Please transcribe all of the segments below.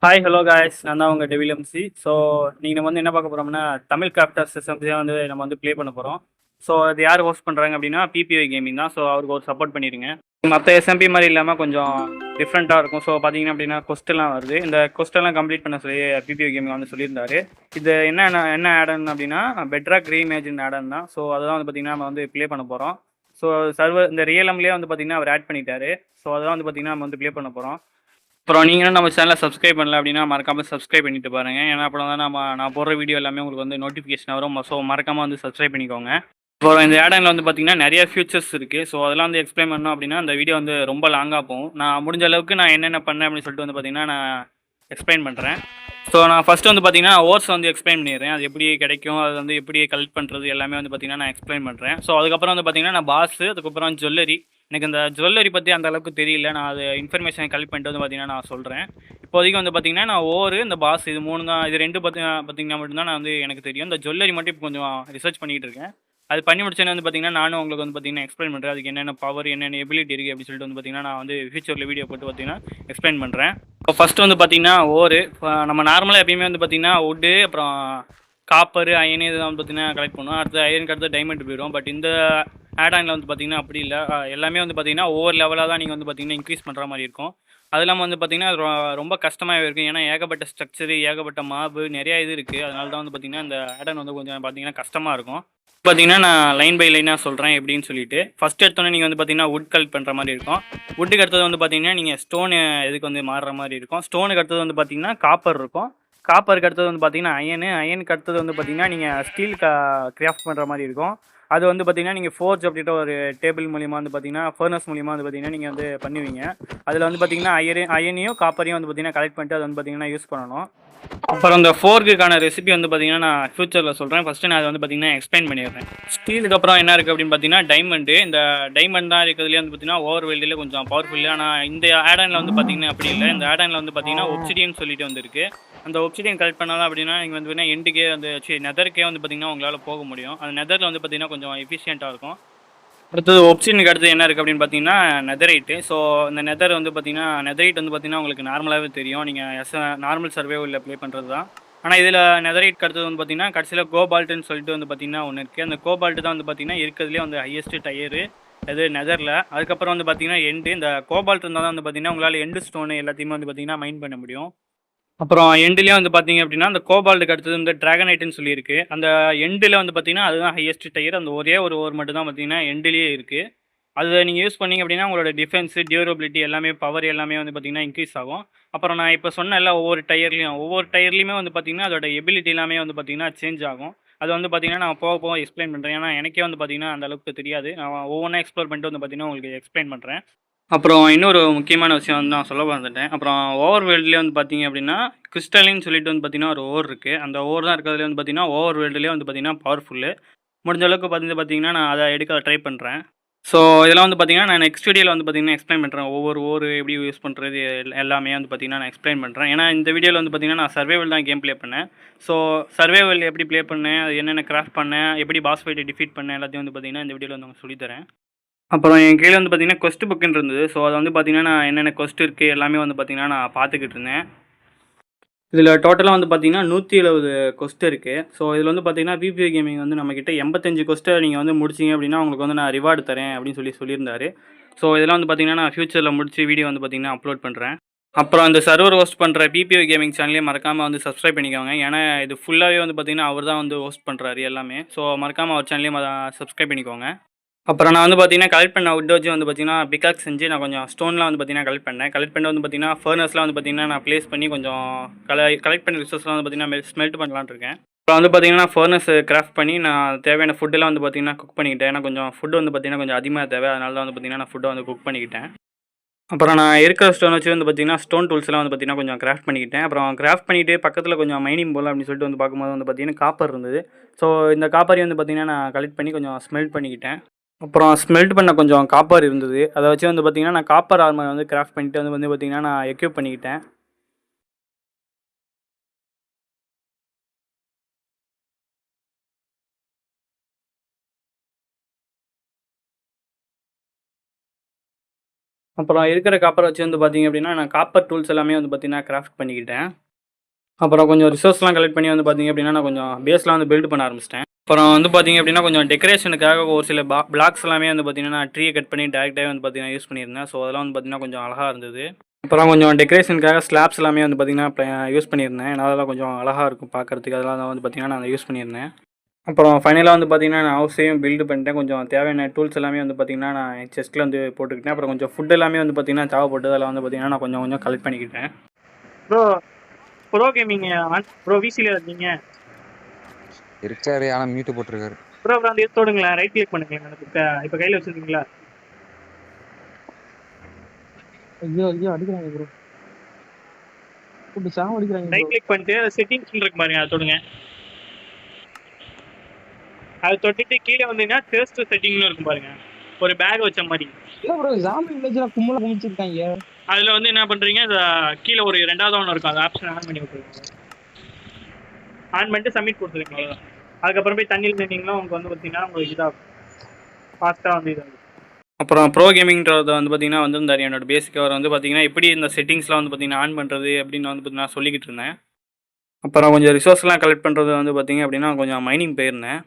Hi hello guys, நான் தான் உங்கள் டெவிலியம்சி. ஸோ நீங்கள் நம்ம வந்து என்ன பார்க்க போகிறோம்னா தமிழ் கிராஃப்டர்ஸ் சிஸ்டம்ஸே வந்து நம்ம வந்து ப்ளே பண்ண போகிறோம். ஸோ அது யார் ஹோஸ்ட் பண்ணுறாங்க அப்படின்னா பிபிஐ கேமிங் தான். ஸோ அவருக்கு ஒரு சப்போர்ட் பண்ணிடுங்க. மற்ற எஸ்எம்பி மாதிரி இல்லாமல் கொஞ்சம் டிஃப்ரெண்ட்டாக இருக்கும். ஸோ பார்த்தீங்கன்னா அப்படின்னா கொஸ்டெல்லாம் வருது. இந்த கொஸ்டெல்லாம் கம்ப்ளீட் பண்ண சொல்லி பிபிஐ கேமிங் வந்து சொல்லியிருந்தாரு. இது என்ன ஆடன் அப்படின்னா பெட்ராக் ரீஇமேஜின் ஆடன் தான். ஸோ அதெல்லாம் வந்து பார்த்தீங்கன்னா நம்ம வந்து ப்ளே பண்ண போகிறோம். ஸோ சர்வர் இந்த ரியலம்லேயே வந்து பார்த்தீங்கன்னா அவர் ஆட் பண்ணிட்டாரு. ஸோ அதெல்லாம் வந்து பார்த்தீங்கன்னா நம்ம வந்து ப்ளே பண்ண போகிறோம். அப்புறம் நீங்களும் நம்ம சேனலை சப்ஸ்கிரைப் பண்ணல அப்படின்னா மறக்காமல் சப்ஸ்கிரைப் பண்ணிட்டு பாருங்கள். ஏன்னா அப்புறம் தான் நான் போடுற வீடியோ எல்லாமே உங்களுக்கு வந்து நோட்டிஃபிகேஷன் வரும். ஸோ மறக்காமல் வந்து சப்ஸ்கிரைப் பண்ணிக்கோங்க. அப்புறம் இந்த ஆடனில் வந்து பார்த்தீங்கன்னா நிறைய ஃபியூச்சர்ஸ் இருக்குது. ஸோ அதெல்லாம் வந்து எக்ஸ்பிளைன் பண்ணோம் அப்படின்னா அந்த வீடியோ வந்து ரொம்ப லாங்காக போகும். நான் முடிஞ்ச அளவுக்கு நான் என்னென்ன பண்ணேன் அப்படின்னு சொல்லிட்டு வந்து பார்த்தீங்கன்னா நான் எக்ஸ்பிளைன் பண்ணுறேன். ஸோ நான் ஃபஸ்ட்டு வந்து பார்த்தீங்கன்னா ஓர்ஸ் வந்து எக்ஸ்பிளைன் பண்ணிடுறேன். அது எப்படி கிடைக்கும், அது வந்து எப்படி கலெக்ட் பண்ணுறது எல்லாமே வந்து பார்த்தீங்கன்னா நான் எக்ஸ்பிளைன் பண்ணுறேன். ஸோ அதுக்கப்புறம் வந்து பார்த்தீங்கன்னா நான் பாஸு, அதுக்கப்புறம் ஜுவல்லரி. எனக்கு இந்த ஜுவல்லரி பற்றி அந்த அளவுக்கு தெரியல. நான் அது இன்ஃபர்மேஷன் கலெக்ட் பண்ணிட்டு வந்து பார்த்தீங்கன்னா நான் சொல்கிறேன். இப்போதைக்கு வந்து பார்த்தீங்கன்னா நான் ஓரு, இந்த பாஸ் இது 3 தான். இது 2 பார்த்தீங்கன்னா மட்டும்தான் நான் வந்து எனக்கு தெரியும். இந்த ஜுவல்லரி மட்டும் இப்போ கொஞ்சம் ரிசர்ச் பண்ணிகிட்டு இருக்கேன். அது பண்ணி முடிச்சோன்னே வந்து பார்த்தீங்கன்னா நானும் உங்களுக்கு வந்து பார்த்தீங்கன்னா எக்ஸ்பிளைன் பண்ணுறேன். அதுக்கு என்னென்ன பவர், என்னென்ன எபிலிட்டி இருக்குது அப்படின்னு சொல்லிட்டு வந்து பார்த்தீங்கன்னா நான் வந்து ஃபியூச்சரில் வீடியோ போட்டு பார்த்தீங்கன்னா எக்ஸ்பிளைன் பண்ணுறேன். இப்போ ஃபஸ்ட்டு வந்து பார்த்தீங்கன்னா நம்ம நார்மலாக எப்பயுமே வந்து பார்த்தீங்கன்னா வுட்டு, அப்புறம் காப்பர், அயன் இதெல்லாம் வந்து பார்த்தீங்கன்னா கலெக்ட் பண்ணுவோம். அடுத்து அயனுக்கு அடுத்து டைமண்ட் போயிடும். பட் இந்த ஆடானில் வந்து பார்த்தீங்கன்னா அப்படி இல்லை. எல்லாமே வந்து பார்த்தீங்கன்னா ஒவ்வொரு லெவலாக தான் நீங்கள் வந்து பார்த்தீங்கன்னா இன்க்ரீஸ் பண்ணுற மாதிரி இருக்கும். அது இல்லாமல் வந்து பார்த்தீங்கன்னா ரொம்ப கஷ்டமாகவே இருக்கும். ஏன்னா ஏகப்பட்ட ஸ்ட்ரக்சரு, ஏகப்பட்ட மாபு, நிறையா இது இருக்குது. அதனால தான் வந்து பார்த்தீங்கன்னா இந்த ஆடன் வந்து கொஞ்சம் பார்த்தீங்கன்னா கஷ்டமாக இருக்கும். பார்த்தீங்கன்னா நான் லைன் பை லைனாக சொல்கிறேன் எப்படின்னு சொல்லிட்டு. ஃபஸ்ட் எடுத்தோன்னே நீங்கள் வந்து பார்த்தீங்கன்னா வுட் கலெக்ட் பண்ணுற மாதிரி இருக்கும். வுட்டுக்கு அடுத்தது வந்து பார்த்தீங்கன்னா நீங்கள் ஸ்டோனு இதுக்கு வந்து மாறுற மாதிரி இருக்கும். ஸ்டோனுக்கு அடுத்தது வந்து பார்த்தீங்கன்னா காப்பர் இருக்கும். காப்பருக்கு அடுத்தது வந்து பார்த்தீங்கன்னா அயனுக்கு அடுத்தது வந்து பார்த்தீங்கன்னா நீங்கள் ஸ்டீல் கிராஃப்ட் பண்ணுற மாதிரி இருக்கும். அது வந்து பார்த்தீங்கன்னா நீங்கள் ஃபோர்ஜ் அப்படின்ற ஒரு டேபிள் மூலிமா வந்து பார்த்தீங்கன்னா ஃபர்னஸ் மூலிமா வந்து பார்த்தீங்கன்னா நீங்கள் வந்து பண்ணுவீங்க. அதில் வந்து பார்த்தீங்கன்னா அயனையும் காப்பரையும் வந்து பார்த்தீங்கன்னா கலெக்ட் பண்ணிட்டு அதை வந்து பார்த்தீங்கன்னா யூஸ் பண்ணணும். அப்புறம் இந்த ஃபோர்க்குக்கான ரெசிபி வந்து பார்த்தீங்கன்னா நான் ஃபியூச்சரில் சொல்கிறேன். ஃபஸ்ட்டு நான் அதை வந்து பார்த்தீங்கன்னா எக்ஸ்பிளைன் பண்ணிடுறேன். ஸ்டீலுக்கு அப்புறம் என்ன இருக்குது அப்படின்னு பார்த்தீங்கன்னா டைமண்டு. இந்த டைமண்ட் தான் இருக்கிறதுலேயே வந்து பார்த்தீங்கன்னா ஓவர் வேல்டில் கொஞ்சம் பவர்ஃபுல்லு. ஆனால் இந்த ஆடனில் வந்து பார்த்தீங்கன்னா அப்படி இல்லை. இந்த ஆடனில் வந்து பார்த்தீங்கன்னா ஒப்சிடியன் சொல்லிட்டு வந்துருக்கு. அந்த ஒப்சிடியன் கலெக்ட் பண்ணாலும் அப்படின்னா நீங்கள் வந்து பார்த்தீங்கன்னா எண்டுக்கே வந்து நெதருக்கே வந்து பார்த்தீங்கன்னா உங்களால் போக முடியும். அந்த நெதரில் வந்து பார்த்தீங்கன்னா கொஞ்சம் எஃபிஷியண்ட்டாக இருக்கும். அடுத்தது ஒப்சினுக்கு அடுத்து என்ன இருக்குது அப்படின்னு பார்த்தீங்கன்னா நெதரைட்டு. ஸோ இந்த நெதர் வந்து பார்த்தீங்கன்னா நெதரைட் வந்து பார்த்தீங்கன்னா உங்களுக்கு நார்மலாகவே தெரியும். நீங்கள் நார்மல் சர்வைவலில் ப்ளே பண்ணுறது தான். ஆனால் இதில் நெதரைட் அடுத்தது வந்து பார்த்தீங்கன்னா கடைசியில் கோபால்ட்டுன்னு சொல்லிட்டு வந்து பார்த்தீங்கன்னா ஒன்று இருக்குது. அந்த கோபால்ட்டு தான் வந்து பார்த்தீங்கன்னா இருக்கிறதுலே வந்து ஹையஸ்ட்டு டயரு அது நெதரில். அதுக்கப்புறம் வந்து பார்த்தீங்கன்னா இந்த கோபால்ட் இருந்தால் தான் வந்து பார்த்தீங்கன்னா உங்களால் எண்டு ஸ்டோனு எல்லாத்தையுமே வந்து பார்த்தீங்கன்னா மைண்ட் பண்ண முடியும். அப்புறம் எண்டுலேயும் வந்து பார்த்தீங்க அப்படின்னா அந்த கோபால்டுக்கு அடுத்தது இந்த டிராகனைட்டுன்னு சொல்லியிருக்கு. அந்த எண்டில் வந்து பார்த்தீங்கன்னா அதுதான் ஹையஸ்ட் டயர். அந்த ஒரே ஒரு ஓவர் மட்டும் தான் பார்த்தீங்கன்னா எண்டுலேயே இருக்குது. அதை நீங்கள் யூஸ் பண்ணீங்க அப்படின்னா உங்களோட டிஃபென்ஸு, டியூரபிலிட்டி எல்லாமே பவர் எல்லாமே வந்து பார்த்தீங்கன்னா இன்க்ரீஸ் ஆகும். அப்புறம் நான் இப்போ சொன்னேன்ல ஒவ்வொரு டயர்லையுமே வந்து பார்த்தீங்கன்னா அதோட எபிலிட்டி எல்லாமே வந்து பார்த்தீங்கன்னா சேஞ்ச் ஆகும். அது வந்து பார்த்தீங்கன்னா நான் போக போக எக்ஸ்பிளைன் பண்ணுறேன். ஏன்னா எனக்கே வந்து பார்த்தீங்கன்னா அந்த அளவுக்கு தெரியாது. நான் ஒவ்வொன்றா எக்ஸ்ப்ளோர் பண்ணிட்டு வந்து பார்த்தீங்கன்னா உங்களுக்கு எக்ஸ்பிளைன் பண்ணுறேன். அப்புறம் இன்னொரு முக்கியமான விஷயம் வந்து நான் சொல்ல மறந்துட்டேன். அப்புறம் ஓவர் வேர்ல்டுலேயே வந்து பார்த்தீங்க அப்படின்னா, கிறிஸ்டலின்னு சொல்லிட்டு வந்து பார்த்தீங்கன்னா ஒரு ஓர் இருக்குது. அந்த ஓர் தான் இருக்கிறதுலே வந்து பார்த்தீங்கன்னா, ஓவர் வேர்ல்டுலேயே வந்து பார்த்தீங்கன்னா பவர்ஃபுல்லு. முடிஞ்ச அளவுக்கு பார்த்தீங்கன்னா நான் அதை எடுக்க ட்ரை பண்ணுறேன். ஸோ இதெல்லாம் வந்து பார்த்தீங்கன்னா, நான் நெக்ஸ்ட் வீடியோவில் வந்து பார்த்தீங்கன்னா எக்ஸ்பிளைன் பண்ணுறேன். ஒவ்வொரு ஓர் எப்படி யூஸ் பண்ணுறது எல்லாமே வந்து பார்த்தீங்கன்னா நான் எக்ஸ்பிளைன் பண்ணுறேன். ஏன்னா இந்த வீடியோவில் வந்து பார்த்தீங்கன்னா நான் சர்வைவல் தான் கேம் ப்ளே பண்ணேன். ஸோ சர்வைவல் எப்படி ப்ளே பண்ணேன், அது என்னென்ன கிராஃப்ட் பண்ணேன், எப்படி பாஸ் ஃபைட்டை டிஃபீட் பண்ணேன் எல்லாத்தையும் வந்து பார்த்தீங்கன்னா இந்த வீடியோவில் வந்து உங்களுக்கு சொல்லித்தரேன். அப்புறம் என் கீழே வந்து பார்த்தீங்கன்னா கொஸ்ட் புக்குன்னு இருந்தது. ஸோ அதை வந்து பார்த்தீங்கன்னா நான் என்னென்ன கொஸ்ட் இருக்குது எல்லாமே வந்து பார்த்தீங்கன்னா நான் பார்த்துக்கிட்டு இருந்தேன். இதில் டோட்டலாக வந்து பார்த்தீங்கன்னா 170 கொஸ்ட் இருக்குது. ஸோ இதில் வந்து பார்த்தீங்கன்னா பிபிஐ கேமிங் வந்து நம்மக்கிட்ட 85 கொஸ்ட்டை நீங்கள் வந்து முடிச்சிங்க அப்படின்னா உங்களுக்கு வந்து நான் ரிவார்டு தரேன் அப்படின்னு சொல்லியிருந்தாரு. ஸோ இதெல்லாம் வந்து பார்த்தீங்கன்னா நான் ஃபியூச்சரில் முடிச்சு வீடியோ வந்து பார்த்தீங்கன்னா அப்லோட் பண்ணுறேன். அப்புறம் அந்த சர்வர் ஹோஸ்ட் பண்ணுற பிபிஐ கேமிங் சேனலையும் மறக்காமல் வந்து சப்ஸ்கிரைப் பண்ணிக்கோங்க. ஏன்னா இது ஃபுல்லாகவே வந்து பார்த்தீங்கன்னா அவர் தான் வந்து ஹோஸ்ட் பண்ணுறாரு எல்லாமே. ஸோ மறக்காமல் அவர் சேனலையும் சப்ஸ்கிரைப் பண்ணிக்கோங்க. அப்புறம் நான் வந்து பார்த்தீங்கன்னா கலெக்ட் பண்ண வுட் வச்சு வந்து பார்த்தீங்கன்னா பிக்காக்ஸ் செஞ்சு நான் கொஞ்சம் ஸ்டோன்லாம் வந்து பார்த்தீங்கன்னா கலெக்ட் பண்ணேன். கலெக்ட் பண்ணி வந்து பார்த்தீங்கன்னா ஃபர்னஸ்லாம் வந்து பார்த்தீங்கன்னா நான் ப்ளேஸ் பண்ணி கொஞ்சம் கலெக்ட் பண்ண ரிசோர்ஸ்லாம் வந்து பார்த்தீங்கன்னா ஸ்மெல்ட் பண்ணலான்னு இருக்கேன். அப்புறம் வந்து பார்த்தீங்கன்னா ஃபர்னஸ் கிராஃப்ட் பண்ணி நான் தேவையான ஃபுட்டெல்லாம் வந்து பார்த்தீங்கன்னா குக் பண்ணிக்கிட்டேன். ஏன்னா கொஞ்சம் ஃபுட் வந்து பார்த்தீங்கன்னா கொஞ்சம் அதிகமாக தேவை. அதனால தான் வந்து பார்த்தீங்கன்னா நான் ஃபுட்டை வந்து குக் பண்ணிக்கிட்டேன். அப்புறம் நான் இருக்கிற ஸ்டோன் வச்சு வந்து பார்த்தீங்கன்னா ஸ்டோன் டூல்ஸ்லாம் வந்து பார்த்தீங்கன்னா கொஞ்சம் கிராஃப்ட் பண்ணிக்கிட்டேன். அப்புறம் கிராஃப்ட் பண்ணிவிட்டு பக்கத்தில் கொஞ்சம் மைனிங் போகலாம் அப்படின்னு சொல்லிட்டு வந்து பார்க்கும்போது வந்து பார்த்தீங்கன்னா காப்பர் இருந்தது. ஸோ இந்த காப்பரையும் வந்து பார்த்தீங்கன்னா நான் கலெக்ட் பண்ணி கொஞ்சம் ஸ்மெல்ட் பண்ணிக்கிட்டேன். அப்புறம் ஸ்மெல்ட் பண்ண கொஞ்சம் காப்பர் இருந்தது. அதை வச்சு வந்து பார்த்தீங்கன்னா நான் காப்பர் ஆர்மர் வந்து கிராஃப்ட் பண்ணிட்டு வந்து பார்த்தீங்கன்னா நான் எக்யூப் பண்ணிக்கிட்டேன். அப்புறம் இருக்கிற காப்பரை வச்சு வந்து பார்த்தீங்க அப்படின்னா, நான் காப்பர் டூல்ஸ் எல்லாமே வந்து பார்த்தீங்கன்னா கிராஃப்ட் பண்ணிக்கிட்டேன். அப்புறம் கொஞ்சம் ரிசோர்ஸ்லாம் கலெக்ட் பண்ணி வந்து பார்த்தீங்க அப்படின்னா, நான் கொஞ்சம் பேஸ்லாம் வந்து பில்ட் பண்ண ஆரம்பிச்சிட்டேன். அப்புறம் வந்து பார்த்தீங்க அப்படின்னா, கொஞ்சம் டெக்கரேஷனுக்காக ஒரு சில பிளாக்ஸ் எல்லாமே வந்து பார்த்தீங்கன்னா, நான் ட்ரீய கட் பண்ணி டேரக்ட்டாவே வந்து பார்த்தீங்கன்னா யூஸ் பண்ணியிருந்தேன். ஸோ, அதெல்லாம் வந்து பார்த்தீங்கன்னா, கொஞ்சம் அழகா இருந்தது. அப்புறம் கொஞ்சம் டெக்கரேஷனுக்காக ஸ்லாப்ஸ் எல்லாமே வந்து பார்த்தீங்கன்னா, யூஸ் பண்ணியிருந்தேன். ஏன்னா, அதெல்லாம் கொஞ்சம் அழகா இருக்கும் பார்க்கறதுக்கு. அதெல்லாம் வந்து பார்த்தீங்கன்னா, நான் யூஸ் பண்ணியிருந்தேன். அப்புறம் ஃபைனலா வந்து பார்த்தீங்கன்னா, நான் ஹவுஸையும் பில்ட் பண்ணிட்டேன். கொஞ்சம் தேவையான டூல்ஸ் எல்லாமே வந்து பார்த்தீங்கன்னா, நான் என் செஸ்ட்ல வந்து போட்டுக்கிட்டேன். அப்புறம் கொஞ்சம் ஃபுட் எல்லாமே வந்து பார்த்தீங்கன்னா, தேவைப்பட்டது. அதெல்லாம் வந்து பார்த்தீங்கன்னா, நான் கொஞ்சம் கொஞ்சம் கலெக்ட் பண்ணிக்கிட்டேன். ப்ரோ ப்ரோ கேமிங் ப்ரோ விசில இருக்கீங்க இருக்காரு, ஆனா மியூட் போட்டிருக்காரு. ப்ரோ அப்புறம் அந்த தொடுங்களேன், ரைட் கிளிக் பண்ணுங்களேன். இப்போ கையில் வச்சிருக்கீங்களா? ஐயோ ஐயோ அடிக்கிறாங்க ப்ரோ. கூப்பிட்டு சாவ அடிக்கிறாங்க ரைட் கிளிக் பண்ணிட்டு செட்டிங்ஸ் இருக்கு பாருங்க, அதை தொடுங்க. அதை தொட்டுட்டு கீழே வந்தீங்கன்னா டெஸ்ட் செட்டிங்னு இருக்கும் பாருங்க, ஒரு பேக் வச்ச மாதிரி. இல்ல ப்ரோ, ஜாம்பி வில்லேஜ்ல கும்பல குமிச்சிருக்காங்க. அதில் வந்து என்ன பண்ணுறீங்க, கீழே ஒரு ரெண்டாவது ஒன்று இருக்கும், அந்த ஆப்ஷன் ஆன் பண்ணி விட்டுருங்க. ஆன் பண்ணிட்டு சப்மிட் கொடுத்துருங்க, அவ்வளோதான். அதுக்கப்புறம் போய் தண்ணியில் நின்னீங்கன்னா உங்களுக்கு வந்து பார்த்தீங்கன்னா உங்களுக்கு இதாக ஃபாஸ்ட்டாக வந்து இதாகும். அப்புறம் ப்ரோ கேமிங்கிறத வந்து பார்த்தீங்கன்னா வந்திருந்தார் என்னோட பேசிக். அவர் வந்து பார்த்தீங்கன்னா எப்படி இந்த செட்டிங்ஸ்லாம் வந்து பார்த்தீங்கன்னா ஆன் பண்ணுறது அப்படின்னு வந்து பார்த்தீங்கன்னா சொல்லிக்கிட்டு இருந்தேன். அப்புறம் கொஞ்சம் ரிசோர்ஸ்லாம் கலெக்ட் பண்ணுறது வந்து பார்த்தீங்க அப்படின்னா கொஞ்சம் மைனிங் போயிருந்தேன்.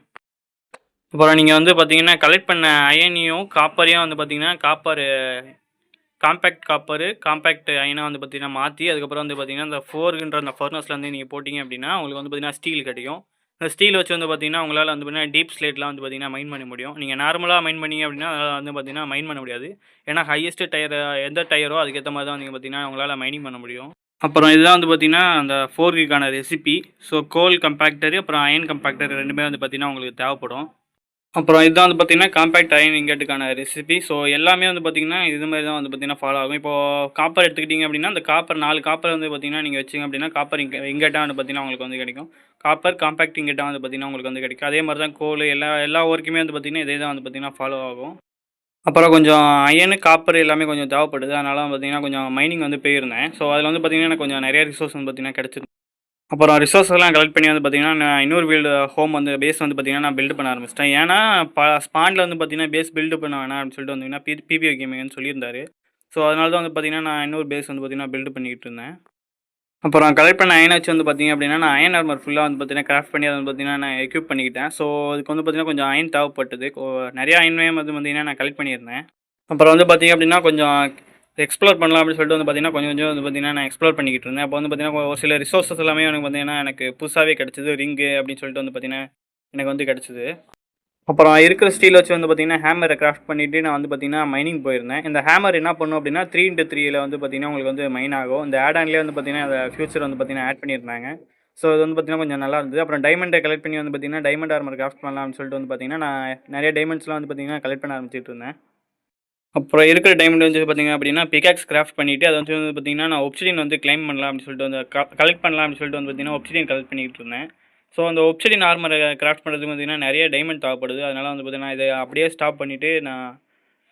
அப்புறம் நீங்கள் வந்து பார்த்தீங்கன்னா கலெக்ட் பண்ண அயனியும் காப்பரையும் வந்து பார்த்தீங்கன்னா காம்பேக்ட் அயனாக வந்து பார்த்தீங்கன்னா மாற்றி அதுக்கப்புறம் வந்து பார்த்தீங்கன்னா இந்த ஃபோர்ன்ற அந்த ஃபர்னஸில் வந்து நீங்கள் போட்டிங்க அப்படின்னா உங்களுக்கு வந்து பார்த்தீங்கன்னா ஸ்டீல் கிடைக்கும். இந்த ஸ்டீல் வச்சு வந்து பார்த்தீங்கன்னா உங்களால் வந்து பார்த்தீங்கன்னா டீப் ஸ்லேட்லாம் வந்து பார்த்தீங்கன்னா மைன் பண்ண முடியும். நீங்கள் நார்மலாக மைன் பண்ணீங்க அப்படின்னா அதெல்லாம் வந்து பார்த்தீங்கன்னா மைன் பண்ண முடியாது. ஏன்னா ஹையஸ்ட் டயர் எந்த டயரோ அதுக்கேற்ற மாதிரி தான் நீங்கள் பார்த்தீங்கன்னா உங்களால் மைனிங் பண்ண முடியும். அப்புறம் இதுதான் வந்து பார்த்தீங்கன்னா அந்த 4Gக்கான ரெசிபி. ஸோ கோல் கம்பேக்டரு அப்புறம் அயன் கம்பேக்டர் ரெண்டுமே வந்து பார்த்தீங்கன்னா உங்களுக்கு தேவைப்படும். அப்புறம் இதுதான் வந்து பார்த்தீங்கன்னா காம்பேக்ட் அயன் இங்கட்டுக்கான ரெசிபி. ஸோ எல்லாமே வந்து பார்த்தீங்கன்னா இது மாதிரி தான் வந்து பார்த்தீங்கன்னா ஃபாலோ ஆகும். இப்போது காப்பர் எடுத்துக்கிட்டிங்க அப்படின்னா அந்த காப்பர் 4 காப்பர் வந்து பார்த்தீங்கன்னா நீங்கள் வச்சிங்க அப்படின்னா காப்பர் இங்கட்டாக வந்து பார்த்தீங்கன்னா உங்களுக்கு வந்து கிடைக்கும். காப்பர் காம்பேக்ட் இங்கட்டாக வந்து பார்த்தீங்கன்னா உங்களுக்கு வந்து கிடைக்கும். அதே மாதிரி தான் கோல் எல்லா ஒர்க்குமே வந்து பார்த்தீங்கன்னா இதே தான் வந்து பார்த்தீங்கன்னா ஃபாலோ ஆகும். அப்புறம் கொஞ்சம் அயனு காப்பர் எல்லாமே கொஞ்சம் தேவைப்படுது. அதனால வந்து பார்த்தீங்கன்னா கொஞ்சம் மைனிங் வந்து போயிருந்தேன். ஸோ அதில் வந்து பார்த்தீங்கன்னா எனக்கு கொஞ்சம் நிறைய ரிசோர்ஸ் வந்து பார்த்தீங்கன்னா கிடச்சிது. அப்புறம் ரிசோர்ஸ் எல்லாம் கலெக்ட் பண்ணி வந்து பார்த்தீங்கன்னா, நான் இன்னொரு ஹோம் வந்து பேஸ் வந்து பார்த்தீங்கன்னா, நான் பில்ட் பண்ண ஆரம்பிச்சிட்டேன். ஏன்னா, ஸ்பான்ல வந்து பார்த்தீங்கன்னா, பேஸ் பில்ட் பண்ண வேணாம் அப்படின்னு சொல்லிட்டு வந்தீங்கன்னா, பிபிஓ கேமிங்னு சொல்லியிருந்தாரு. ஸோ, அதனால தான் வந்து பார்த்தீங்கன்னா, நான் இன்னொரு பேஸ் வந்து பார்த்தீங்கன்னா, பில்ட் பண்ணிக்கிட்டு இருந்தேன். அப்புறம் கலெக்ட் பண்ண அயன் வச்சு வந்து பார்த்தீங்க அப்படின்னா, நான் அயன் ஆர்மர் ஃபுல்லாக வந்து பார்த்தீங்கன்னா, கிராஃப்ட் பண்ணி அதை வந்து பார்த்தீங்கன்னா, நான் எக்யூப் பண்ணிக்கிட்டேன். ஸோ, அதுக்கு வந்து பார்த்தீங்கன்னா, கொஞ்சம் அயன் தேவைப்பட்டது. நிறைய அயன்மே வந்து பார்த்தீங்கன்னா, நான் கலெக்ட் பண்ணியிருந்தேன். அப்புறம் வந்து பார்த்தீங்க அப்படின்னா, கொஞ்சம் எக்ஸ்ப்ளோர் பண்ணலாம் அப்படின்னு சொல்லிட்டு வந்து பார்த்தீங்கன்னா, கொஞ்சம் கொஞ்சம் வந்து பார்த்தீங்கன்னா, நான் எக்ஸ்ப்ளோர் பண்ணிக்கிட்டு இருந்தேன். அப்போ வந்து பார்த்தீங்கன்னா, ஒரு சில ரிசோர்ஸஸ் எல்லாமே எனக்கு பார்த்தீங்கன்னா, எனக்கு புதுசாவே கிடச்சிது. ரிங்கு அப்படின்னு சொல்லிட்டு வந்து பார்த்தீங்கன்னா, எனக்கு வந்து கிடச்சிது. அப்புறம் இருக்கிற ஸ்டீல் வச்சு வந்து பார்த்தீங்கன்னா, ஹேமரை கிராஃப்ட் பண்ணிவிட்டு நான் வந்து பார்த்தீங்கன்னா, மைனிங் போயிருந்தேன். இந்த ஹேமர் என்ன பண்ணும் அப்படின்னா, 3x3ல வந்து பார்த்தீங்கன்னா, உங்களுக்கு வந்து மைன் ஆகும். இந்த ஆட் ஆன்லேயே வந்து பார்த்தீங்கன்னா, அதை ஃபியூச்சர் வந்து பார்த்தீங்கன்னா, ஆட் பண்ணியிருந்தாங்க. ஸோ, அது வந்து பார்த்தீங்கன்னா, கொஞ்சம் நல்லா இருந்தது. அப்புறம் டைமண்டை கலெக்ட் பண்ணி வந்து பார்த்தீங்கன்னா, டைமண்ட் ஆர்மர் கிராஃப்ட் பண்ணலாம் அப்படின்னு சொல்லிட்டு வந்து பார்த்தீங்கன்னா, நான் நிறைய டைமண்ட்ஸ்லாம் வந்து பார்த்தீங்கன்னா, கலெக்ட் பண்ண ஆரம்பிச்சிட்டு இருந்தேன். அப்புறம் இருக்கிற டைமண்ட் வந்து பார்த்தீங்க அப்படின்னா, பிக்காக்ஸ் கிராஃப்ட் பண்ணிவிட்டு அதை வந்து பார்த்தீங்கன்னா, நான் ஒப்சிடியன் வந்து கிளைம் பண்ணலாம் அப்படின்னு சொல்லிட்டு வந்து கலெக்ட் பண்ணலாம் அப்படின்னு சொல்லிட்டு வந்து பார்த்தீங்கன்னா, ஒப்சிடியன் கலெக்ட் பண்ணிக்கிட்டு இருந்தேன். ஸோ, அந்த ஒப்சிடியன் ஆர்மரை கிராஃப்ட் பண்ணுறதுக்கு பார்த்தீங்கன்னா, நிறைய டைமண்ட் தேவைப்படுது. அதனால் வந்து பார்த்தீங்கன்னா, இதை அப்படியே ஸ்டாப் பண்ணிவிட்டு நான்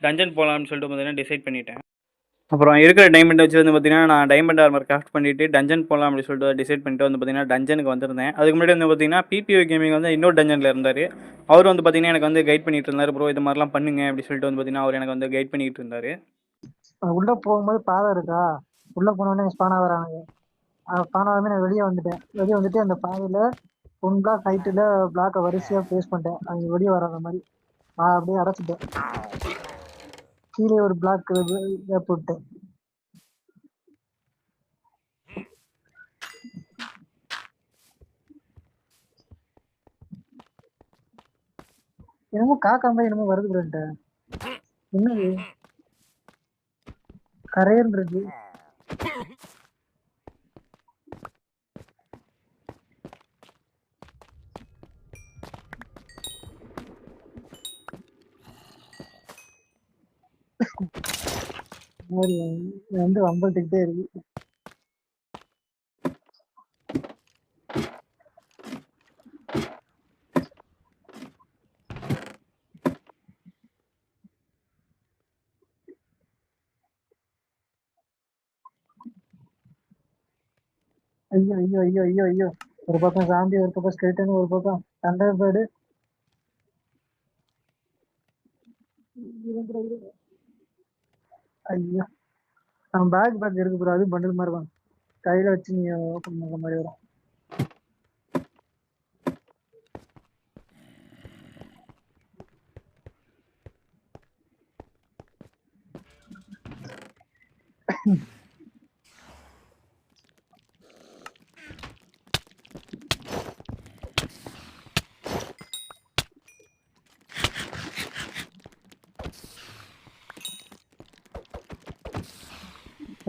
டஞ்சன் போகலாம்னு சொல்லிட்டு பார்த்தீங்கன்னா, டிசைட் பண்ணிட்டேன். அப்புறம் இருக்கிற டைமண்ட் வச்சு வந்து பார்த்தீங்கன்னா, நான் டைமண்ட் ஆர்மர் கிராஃப்ட் பண்ணிவிட்டு டஞ்சன் போகலாம் அப்படின்னு சொல்லிட்டு டிசைட் பண்ணிட்டு வந்து பார்த்தீங்கன்னா, டஞ்சனுக்கு வந்திருந்தேன். அதுக்கு முன்னாடி வந்து பார்த்தீங்கன்னா, பிபிஓ கேமிங் வந்து இன்னொரு டஞ்சனில் இருந்தார். அவர் வந்து பார்த்தீங்கன்னா, எனக்கு வந்து கைட் பண்ணிட்டு இருந்தார். ப்ரோ இது மாதிரிலாம் பண்ணுங்க அப்படின்னு சொல்லிட்டு வந்து பார்த்தீங்கன்னா, அவர் எனக்கு வந்து கைட் பண்ணிட்டு இருந்தார். உள்ள போகும்போது பாதை இருக்கா, உள்ள போனோடனே ஸ்பான் ஆகுறாங்க. ஸ்பான் ஆகாம நான் வெளியே வந்துட்டு அந்த பாதையில 1 பிளாக் ஹைட்டில் பிளாக்கை வரிசையாக பேஸ் பண்ணிட்டேன். அவங்க வெளியே வராத மாதிரி நான் அப்படியே அடைச்சிட்டேன். கீழே ஒரு பிளாக் போட்டேன். என்னமோ காக்கா மாதிரி என்னமோ வருது ப்ரோன்ட்டு. என்னது கரையன் இருக்கு. வந்து வம்பத்துக்கிட்டே இருக்கு. ஐயோ ஐயோ ஐயோ ஐயோ ஐயோ, ஒரு பக்கம் சாம்பி, ஒரு பக்கம் ஸ்கெலிட்டன், ஒரு பக்கம் தண்டர் பேர்டு. ஐயோ நம்ம பேக் இருக்கு ப்ரோ, அது பண்டில் மாதிரி இருக்கும், கையில வச்சு நீ ஓப்பன் பண்ற மாதிரி வரும்.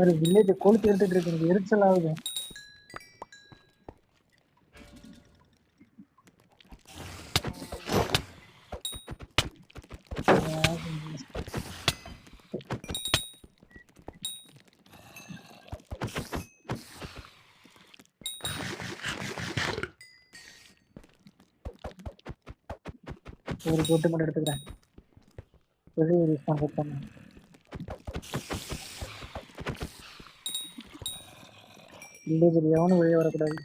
ஒரு வில்லேஜ் கொளுத்து எடுத்துட்டு இருக்கு, எனக்கு எரிச்சல் ஆகுது. ஒரு போட்டு மட்டும் எடுத்துக்கிறேன், வெளியே யூஸ் பண்ணுறேன். வில்லேஜ் எவனும் வெளியே வரக்கூடாது.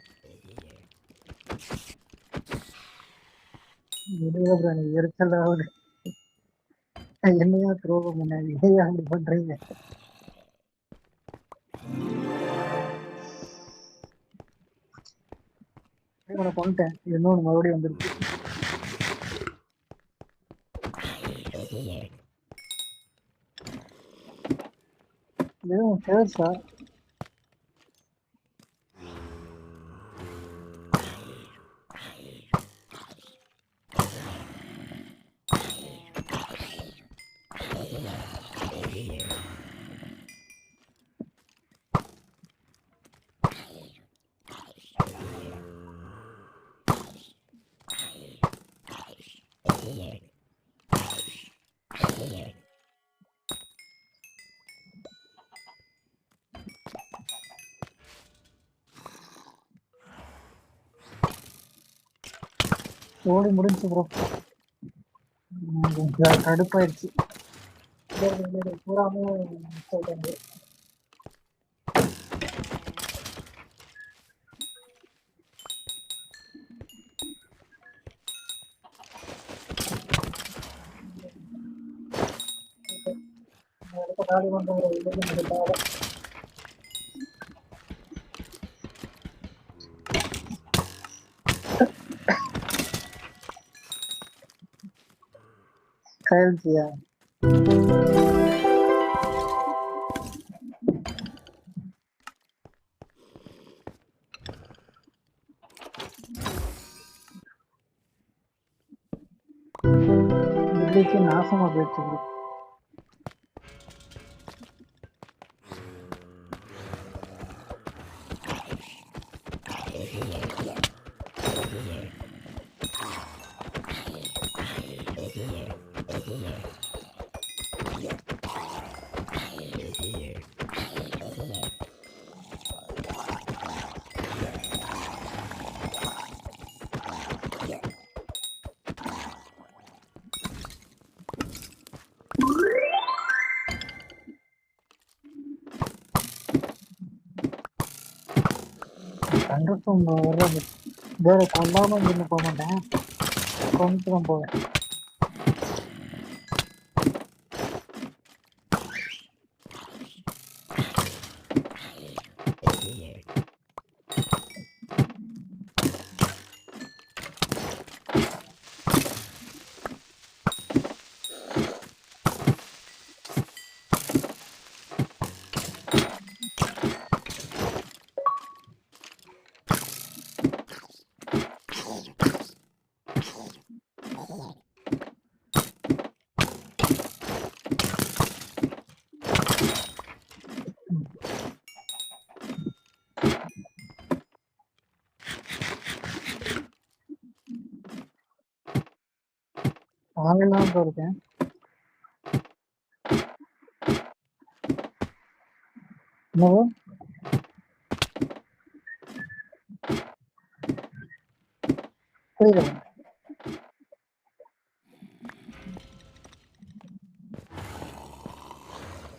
விடுங்க ப்ரோ, எனக்கு எரிச்சல் ஆகுது. என்னையா துரோகம் பண்ணாது, ஏன் அப்படி பண்றீங்க? இவனை கொண்டுட்டேன், இன்னொன்று மறுபடியும் வந்துருக்கு. எதுவும் சேர்ஸா? ஓடி முடிஞ்சு ப்ரோ, கடுப்பாயிடுச்சு. பூராமே சொல்றாங்க. காலி பண்ற கயல்ச்சியா? வில்லேஜ் நாசமா போயிடுச்சு ப்ரோ. கண்டிப்பா வர்றது வேற கொல்லாம இருந்து போக மாட்டேன், கொண்டு தான் போவேன். வாங்கலாம் இருக்கேன். என்னவோ புரியல.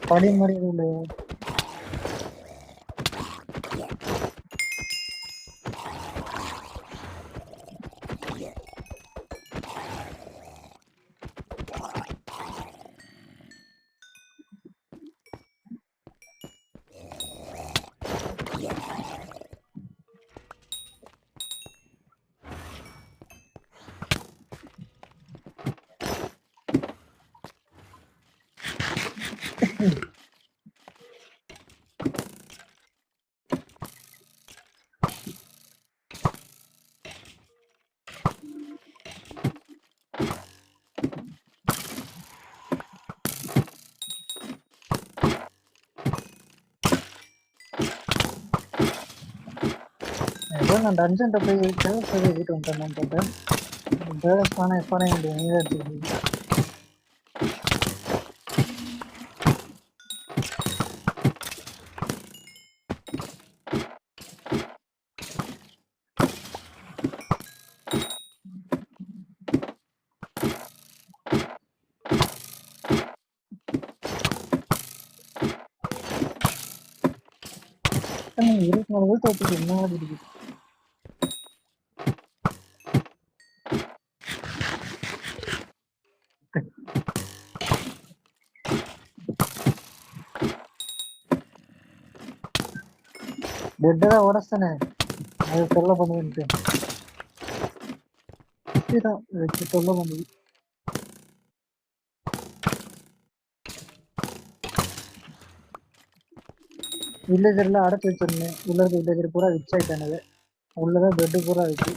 படி மாதிரி எதுவும் இல்லையா? ஏதோ நான் டஞ்சன்ட்ட போய் தேவஸ் போய் வீட்டு வந்துட்டேன் பார்த்தேன். தேவஸ் ஸ்பான் ஆகிட்டு நீ தான் எடுத்துக்கிட்டு நீ 24 volt வச்சுட்டு என்ன இருக்குது பெட்டை தான் உடச்சானே அது தொல்லை பண்ணுதுன்ட்டு தான் வச்சு தொல்லை பண்ணுது. வில்லேஜர்லாம் அடைச்சி வச்சிருந்தேன். உள்ள இருக்க வில்லேஜர் பூரா விச் ஆயிட்டானுங்க. உள்ளதான் பெட்டு பூரா இருக்கு.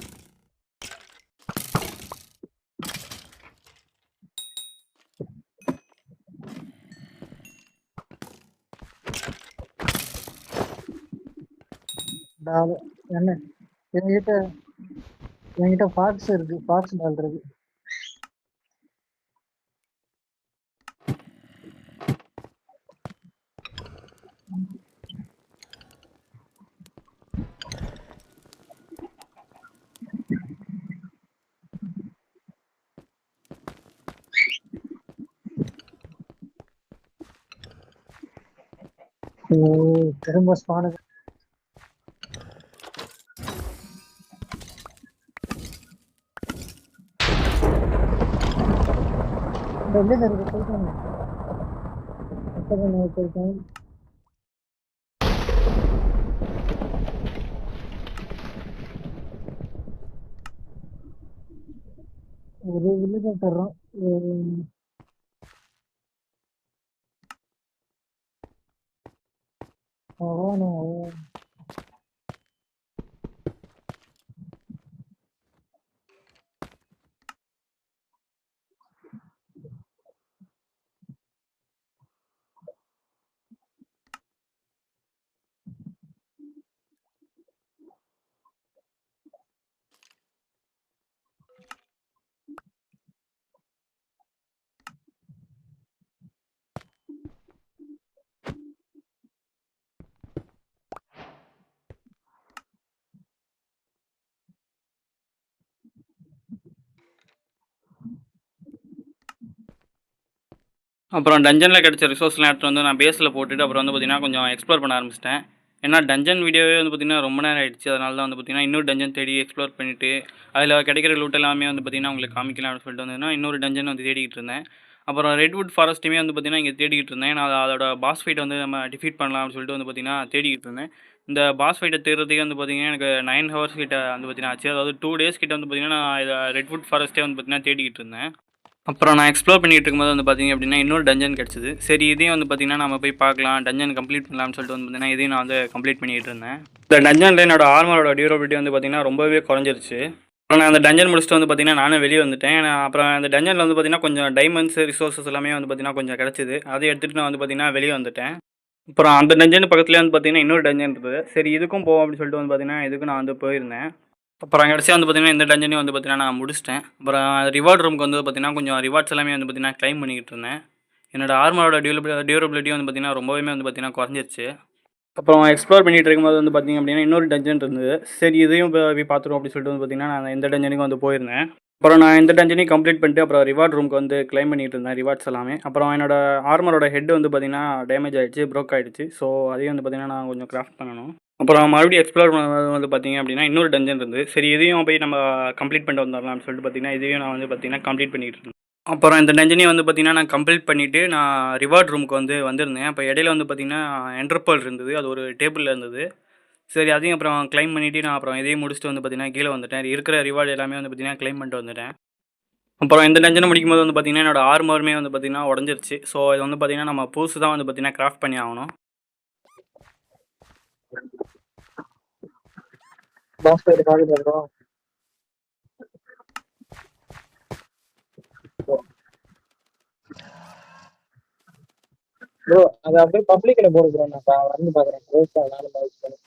என்ன என்கிட்ட ஃபாக்ஸ் இருக்கு. ஃபாக்ஸ் டால் இருக்கு. திரும்ப ஸ்பானுக்கு போயிட்டேன். ஒரு வில்லேஜர் தர்றோம். அப்புறம் டஞ்சனில் கிடைச்ச ரிசோர்ஸ்லாம் எடுத்து வந்து நான் பேஸில் போட்டுட்டு அப்புறம் வந்து பார்த்திங்கன்னா கொஞ்சம் எக்ஸ்ப்ளோர் பண்ண ஆரம்பிச்சிட்டேன். ஏன்னா டஞ்சன் வீடியோவே வந்து பார்த்திங்கன்னா ரொம்ப நேரம் ஆயிடுச்சு. அதனால தான் வந்து பார்த்திங்கன்னா இன்னொரு டஞ்சன் தேடி எக்ஸ்ப்ளோர் பண்ணிவிட்டு அதில் கிடைக்கிற லூட் எல்லாமே வந்து பார்த்திங்கன்னா உங்களுக்கு காமிக்கலாம் அப்படின்னு சொல்லிட்டு வந்ததுன்னா இன்னொரு டஞ்சன் வந்து தேடிக்கிட்டு இருந்தேன். அப்புறம் ரெட்வுட் ஃபாரஸ்ட்டுமே வந்து பார்த்திங்கன்னா இங்கே தேடிக்கிட்டு இருந்தேன். நான் அதோட பாஸ் ஃபைட் வந்து நம்ம டிஃபீட் பண்ணலாம் அப்படின்னு சொல்லிட்டு வந்து பார்த்திங்கன்னா தேடிக்கிட்டு இருந்தேன். இந்த பாஸ் ஃபைட்டை தேடுறதுக்கே வந்து பார்த்திங்கன்னா எனக்கு 9 ஹவர்ஸ் கிட்ட வந்து பார்த்திங்கன்னா ஆச்சு. அதாவது 2 டேஸ் கிட்ட வந்து பார்த்திங்கன்னா நான் இதை ரெட்வுட் ஃபாரஸ்ட்டே வந்து பார்த்திங்கன்னா தேடிக்கிட்டு இருந்தேன். அப்புறம் நான் எக்ஸ்ப்ளோர் பண்ணிட்டு இருக்கும்போது வந்து பார்த்திங்க அப்படின்னா இன்னொரு டஞ்சன் கிடச்சிது. சரி இதையும் வந்து பார்த்திங்கன்னா நம்ம போய் பார்க்கலாம், டஞ்சன் கம்ப்ளீட் பண்ணலாம்னு சொல்லிட்டு வந்து பார்த்திங்கன்னா இதையும் நான் வந்து கம்ப்ளீட் பண்ணிகிட்டு இருந்தேன். இந்த டஞ்சனில் என்னோட ஆர்மரோட டியூரபிலிட்டி வந்து பார்த்திங்கன்னா ரொம்பவே குறைஞ்சிருச்சு. அப்புறம் நான் அந்த டஞ்சன் முடிச்சுட்டு வந்து பார்த்திங்கன்னா நானும் வெளியே வந்துட்டேன். அப்புறம் அந்த டஞ்சனில் வந்து பார்த்திங்கன்னா கொஞ்சம் டைமண்ட்ஸ் ரிசோர்ஸஸ் எல்லாமே வந்து பார்த்திங்கன்னா கொஞ்சம் கிடச்சிது. அதை எடுத்துகிட்டு நான் வந்து பார்த்திங்கன்னா வெளியே வந்துட்டேன். அப்புறம் அந்த டஞ்சன் பக்கத்துலேயே வந்து பார்த்திங்கன்னா இன்னொரு டஞ்சன் இருந்தது. சரி இதுக்கும் போவோம் அப்படின்னு சொல்லிட்டு வந்து பார்த்திங்கன்னா இதுக்கும் நான் வந்து போயிருந்தேன். அப்புறம் கடைசியாக வந்து பார்த்திங்கன்னா இந்த டஞ்சனையும் வந்து பார்த்திங்கன்னா நான் முடிச்சிட்டேன். அப்புறம் ரிவார்ட் ரூமுக்கு வந்து பார்த்திங்கன்னா கொஞ்சம் ரிவார்ட்ஸ் எல்லாமே வந்து பார்த்திங்கன்னா க்ளைம் பண்ணிக்கிட்டு இருந்தேன். என்னோட ஆர்மரோட டியூரபிலிட்டி வந்து பார்த்திங்கன்னா ரொம்பவே வந்து பார்த்திங்கன்னா குறைஞ்சிருச்சு. அப்புறம் எக்ஸ்ப்ளோர் பண்ணிகிட்டு இருக்கும்போது வந்து பார்த்திங்க அப்படின்னா இன்னொரு டஞ்சன் இருந்தது. சரி இதையும் போய் பார்த்துருவோம் அப்படின்னு சொல்லிட்டு வந்து பார்த்திங்கன்னா நான் இந்த டஞ்சனுக்கும் வந்து போயிருந்தேன். அப்புறம் நான் இந்த டஞ்சனையும் கம்ப்ளீட் பண்ணிட்டு அப்புறம் ரிவார்ட் ரூமுக்கு வந்து க்ளைம் பண்ணிகிட்டு இருந்தேன் ரிவார்ட்ஸ் எல்லாமே. அப்புறம் என்னோட ஆர்மரோட ஹெட் வந்து பார்த்திங்கன்னா டேமேஜ் ஆகிடுச்சு, ப்ரோக் ஆகிடுச்சு. ஸோ அதையும் வந்து பார்த்திங்கன்னா நான் கொஞ்சம் கிராஃப்ட் பண்ணணும். அப்புறம் மறுபடியும் எக்ஸ்ப்ளோர் பண்ணுறது வந்து பார்த்திங்க அப்படின்னா இன்னொரு டஞ்சன் இருந்தது. சரி இதையும் போய் நம்ம கம்ப்ளீட் பண்ணிட்டு வந்துடலாம் அப்படின்னு சொல்லிட்டு பார்த்திங்கன்னா இதையும் நான் வந்து பார்த்திங்கன்னா கம்ப்ளீட் பண்ணிகிட்டு இருந்தேன். அப்புறம் இந்த டஞ்சனையும் வந்து பார்த்திங்கன்னா நான் கம்ப்ளீட் பண்ணிவிட்டு நான் ரிவார்ட் ரூமுக்கு வந்து வந்திருந்தேன். அப்போ இடையில வந்து பார்த்திங்கன்னா என்டர்பல் இருந்தது. அது ஒரு டேபிளில் இருந்தது. சரி அதையும் அப்புறம் க்ளைம் பண்ணிவிட்டு நான் அப்புறம் இதையும் முடிச்சுட்டு வந்து பார்த்திங்கன்னா கீழே வந்துட்டேன். இருக்கிற ரிவார்டு எல்லாமே வந்து பார்த்திங்கன்னா க்ளைம் பண்ணிட்டு வந்துட்டேன். அப்புறம் இந்த டஞ்சனை முடிக்கும்போது வந்து பார்த்திங்கன்னா என்னோட ஆர்மருமே வந்து பார்த்திங்கன்னா உடஞ்சிருச்சு. ஸோ இது வந்து பார்த்திங்கன்னா நம்ம புதுசு தான் வந்து பார்த்திங்கன்னா கிராஃப்ட் பண்ணி ஆகணும். பாஸ் ஃபைட் காலி பண்றோம். ப்ரோ அது அப்படியே பப்ளிக்ல போடு ப்ரோ. நான் வந்து பாக்குறேன். க்ளோஸ் நானும் பாஸ் பண்ணேன்.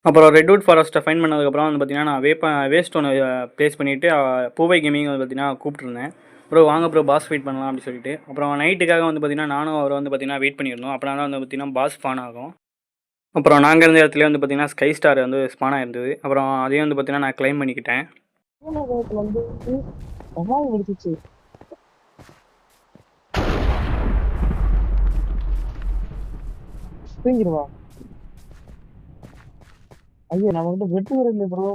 அப்புறம் ரெட்வுட் ஃபாரஸ்ட்டை ஃபைன் பண்ணதுக்கப்புறம் வந்து பார்த்தீங்கன்னா நான் வேஸ்ட் ஒன்று ப்ளேஸ் பண்ணிவிட்டு பூவை கேமிங் வந்து பார்த்தீங்கன்னா கூப்பிட்ருந்தேன். ப்ரோ வாங்க ப்ரோ பாஸ் வெயிட் பண்ணலாம் அப்படின்னு சொல்லிட்டு. அப்புறம் நைட்டுக்காக வந்து பார்த்தீங்கன்னா நானும் அவர் வந்து பார்த்தீங்கன்னா வெயிட் பண்ணியிருந்தோம். அப்புறம் தான் வந்து பார்த்தீங்கன்னா பாஸ் ஸ்பான் ஆகும். அப்புறம் நாங்கள் இருந்த இடத்துல வந்து பார்த்தீங்கன்னா ஸ்கை ஸ்டார் வந்து ஸ்பான் ஆயிருந்தது. அப்புறம் அதையும் வந்து பார்த்தீங்கன்னா நான் கிளைம் பண்ணிக்கிட்டேன். வந்து சமாளி முடிச்சிச்சு. தூங்கிடுவா. ஐயோ நம்ம வந்து வெட்டு வரல ப்ரோ.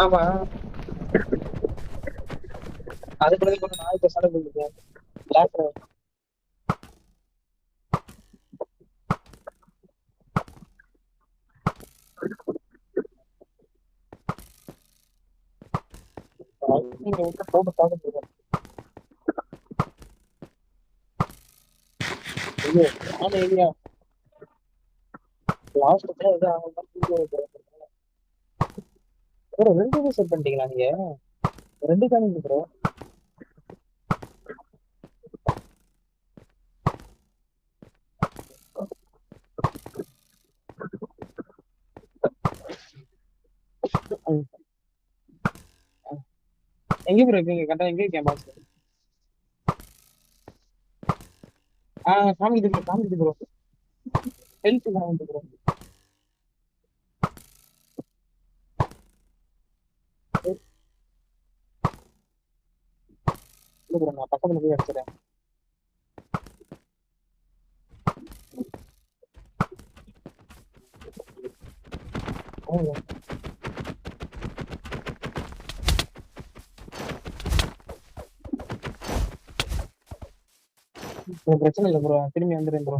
ஆமா அது கூட கொஞ்சம் நாய் பேசாத போயிருக்கு. நீங்க வந்து போட்டு பார்க்க ஐயோ ஆமா இல்லையா லாஸ்ட் இது அவங்க ப்ரோ 2 செட் பண்ணிட்டீங்களா நீங்க 2 காமிங்க ப்ரோ. எங்க ப்ரோ இருக்கீங்க கரெக்டா எங்க இருக்கேன் பாஸ். காமிக்குது ப்ரோ ஹெல்த் காமிக்குது ப்ரோ. இல்ல ப்ரோ நான் பக்கத்துல போய் அடிச்சிடறேன். பிரச்சனை இல்லை ப்ரோ திரும்பி வந்துடுறேன் ப்ரோ.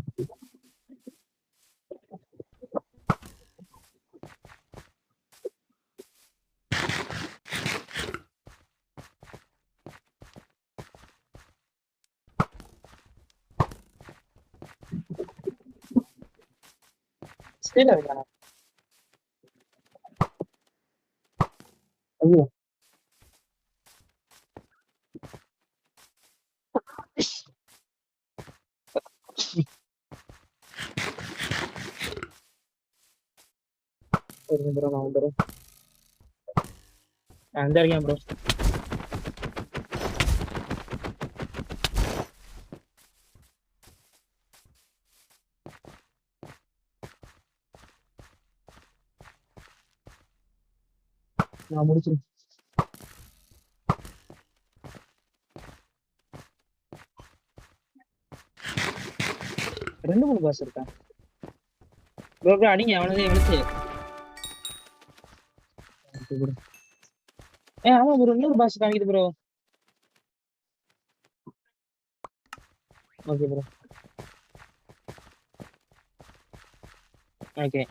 ஸ்பீடா இருக்கானே. ஐயோ ஒரு ப்ரோ நான் வந்துடுறேன். அந்த இருக்கேன் ப்ரோ. நான் முடிச்சிருக்கேன். 2 3 பாஸ் இருக்கேன் ப்ரோ. ப்ரோ அடிங்க அவனதே எழுத்து. ஆமா ப்ரோ இன்னொரு பாஸ் காமிக்குது ப்ரோ. Okay bro okay.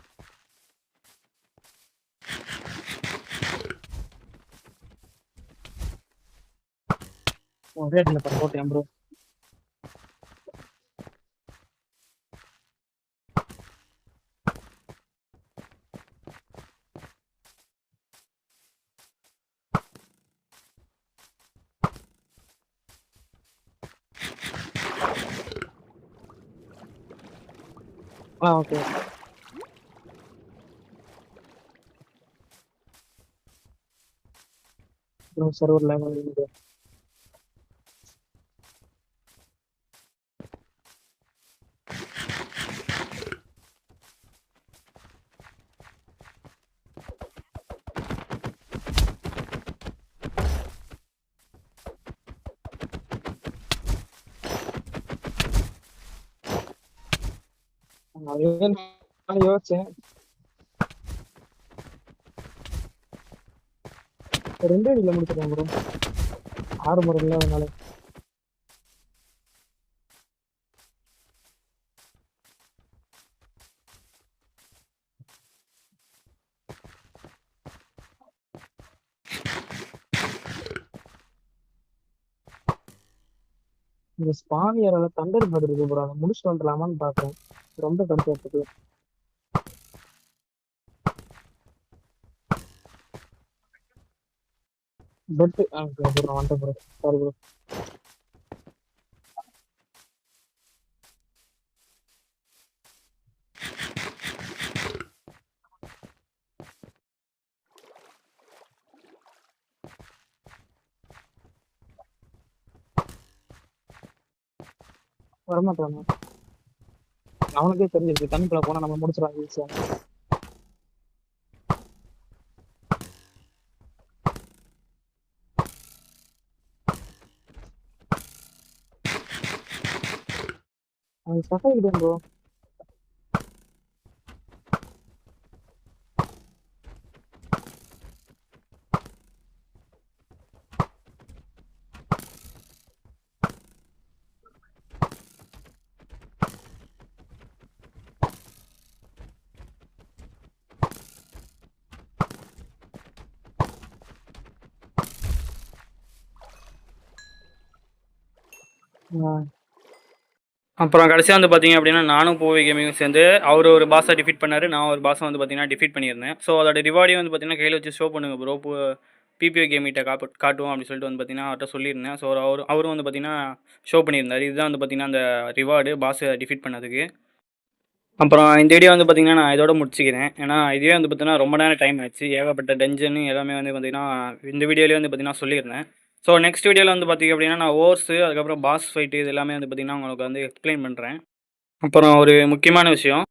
ரேட்ல போட்டேன் ப்ரோ. ஓகே மாற்றணும் சர்வரில். அதுதான் நான் யோசிச்சேன். 2 அடியில் முடிச்சிருக்கேன் ப்ரோ. 6 முறை இல்லாதனால. இந்த ஸ்பானியரால தண்டர் பேர்ட் இருக்கு ப்ரோ. அதை முடிச்சுட்டு வந்துடலாமான்னு பார்க்குறேன். ரொம்ப கடுப்பாக இருக்குது. பெட்டு ப்ரோ வந்துட்டேன் ப்ரோ. Sorry bro. வரமாட்டான். அவனுக்கே தெரிஞ்சிருக்கு தண்ணிக்குள்ள போனா நம்ம முடிச்சிடலாம் ஈஸியா. அவன் சஃபாயிக்கிட்டேன் ப்ரோ. அப்புறம் கடைசியாக வந்து பார்த்தீங்க அப்படின்னா நானும் பூவை கேமிங்கும் சேர்ந்து அவர் ஒரு பாஸை டிஃபீட் பண்ணார், நான் ஒரு பாஸை வந்து பார்த்தீங்கன்னா டிஃபீட் பண்ணியிருந்தேன். ஸோ அதோட ரிவார்டையும் வந்து பார்த்தீங்கன்னா கையில் வச்சு ஷோ பண்ணுங்க ப்ரோ, பிபிஓ கேமிட்ட காட்டுவோம் அப்படின்னு சொல்லிட்டு வந்து பார்த்தீங்கன்னா அவர்கிட்ட சொல்லியிருந்தேன். ஸோ அவரும் வந்து பார்த்தீங்கன்னா ஷோ பண்ணியிருந்தார். இதுதான் வந்து பார்த்தீங்கன்னா அந்த ரிவார்டு பாஸை டிஃபீட் பண்ணதுக்கு. அப்புறம் இந்த வீடியோ வந்து பார்த்தீங்கன்னா நான் இதோட முடிச்சுக்கிறேன். ஏன்னா இதுவே வந்து பார்த்தீங்கன்னா ரொம்ப நேரம் டைம் ஆச்சு, ஏகப்பட்ட டஞ்சனு எல்லாமே வந்து பார்த்தீங்கன்னா இந்த வீடியோலேயே வந்து பார்த்தீங்கன்னா சொல்லியிருந்தேன். ஸோ நெக்ஸ்ட் வீடியோவில் வந்து பார்த்தீங்க அப்படின்னா நான் ஓர்ஸு அதுக்கப்புறம் பாஸ் ஃபைட்டு இது எல்லாமே வந்து பார்த்தீங்கன்னா உங்களுக்கு வந்து எக்ஸ்பிளைன் பண்ணுறேன். அப்புறம் ஒரு முக்கியமான விஷயம்,